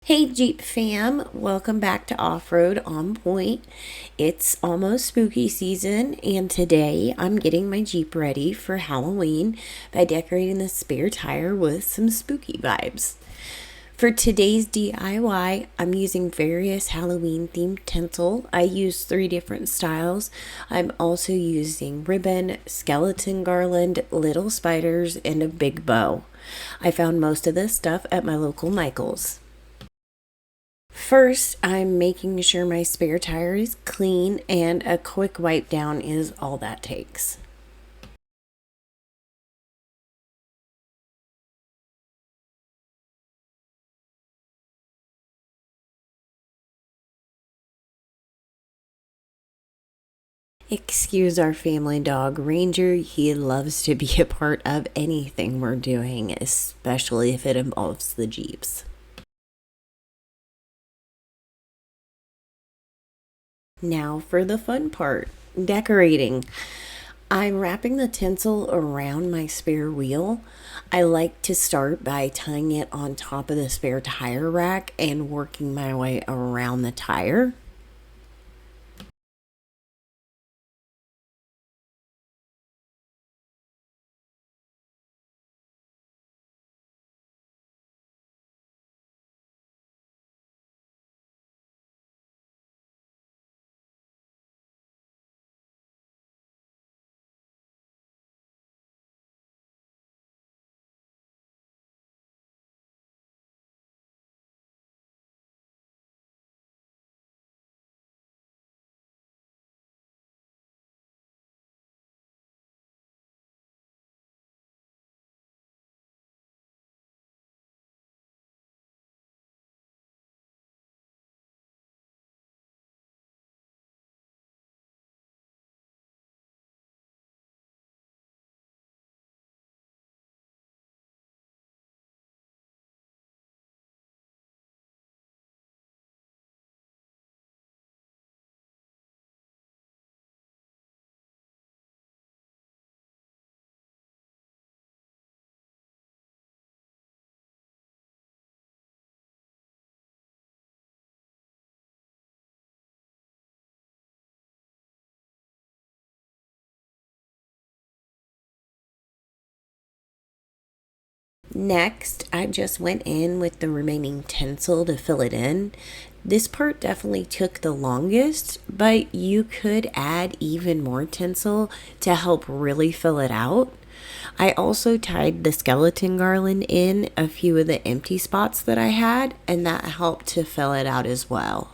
Hey Jeep fam, welcome back to Off-Road On Point. It's almost spooky season, and today I'm getting my Jeep ready for Halloween by decorating the spare tire with some spooky vibes. For today's DIY, I'm using various Halloween themed tinsel. I use 3 different styles. I'm also using ribbon, skeleton garland, little spiders, and a big bow. I found most of this stuff at my local Michael's. First, I'm making sure my spare tire is clean, and a quick wipe down is all that takes. Excuse our family dog, Ranger. He loves to be a part of anything we're doing, especially if it involves the Jeeps. Now for the fun part, decorating. I'm wrapping the tinsel around my spare wheel. I like to start by tying it on top of the spare tire rack and working my way around the tire. Next, I just went in with the remaining tinsel to fill it in. This part definitely took the longest, but you could add even more tinsel to help really fill it out. I also tied the skeleton garland in a few of the empty spots that I had, and that helped to fill it out as well.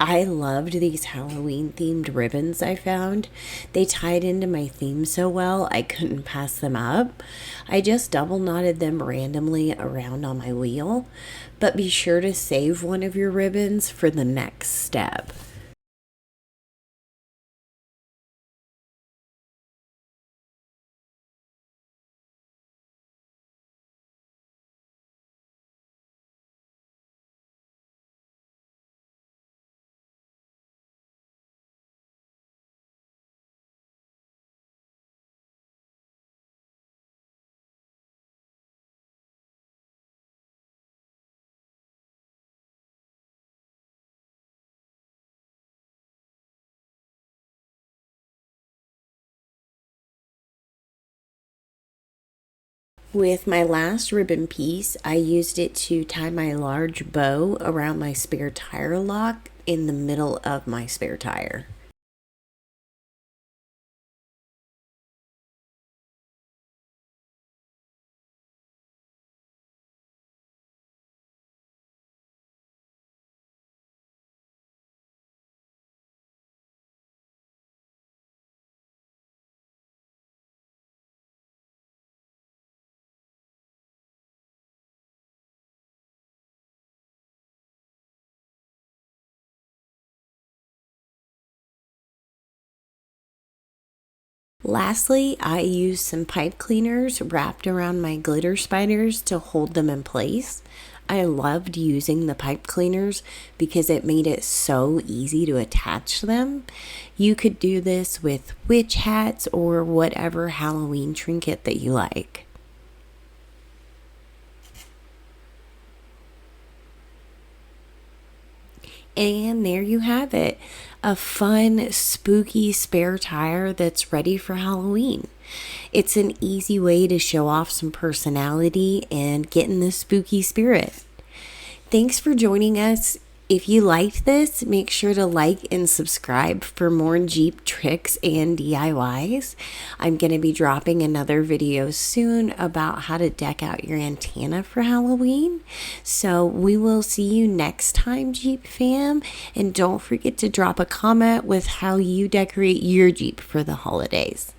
I loved these Halloween themed ribbons I found. They tied into my theme so well, I couldn't pass them up. I just double knotted them randomly around on my wheel, but be sure to save one of your ribbons for the next step. With my last ribbon piece, I used it to tie my large bow around my spare tire lock in the middle of my spare tire. Lastly, I used some pipe cleaners wrapped around my glitter spiders to hold them in place. I loved using the pipe cleaners because it made it so easy to attach them. You could do this with witch hats or whatever Halloween trinket that you like. And there you have it, a fun, spooky spare tire that's ready for Halloween. It's an easy way to show off some personality and get in the spooky spirit. Thanks for joining us. If you liked this, make sure to like and subscribe for more Jeep tricks and DIYs. I'm going to be dropping another video soon about how to deck out your antenna for Halloween. So we will see you next time, Jeep fam. And don't forget to drop a comment with how you decorate your Jeep for the holidays.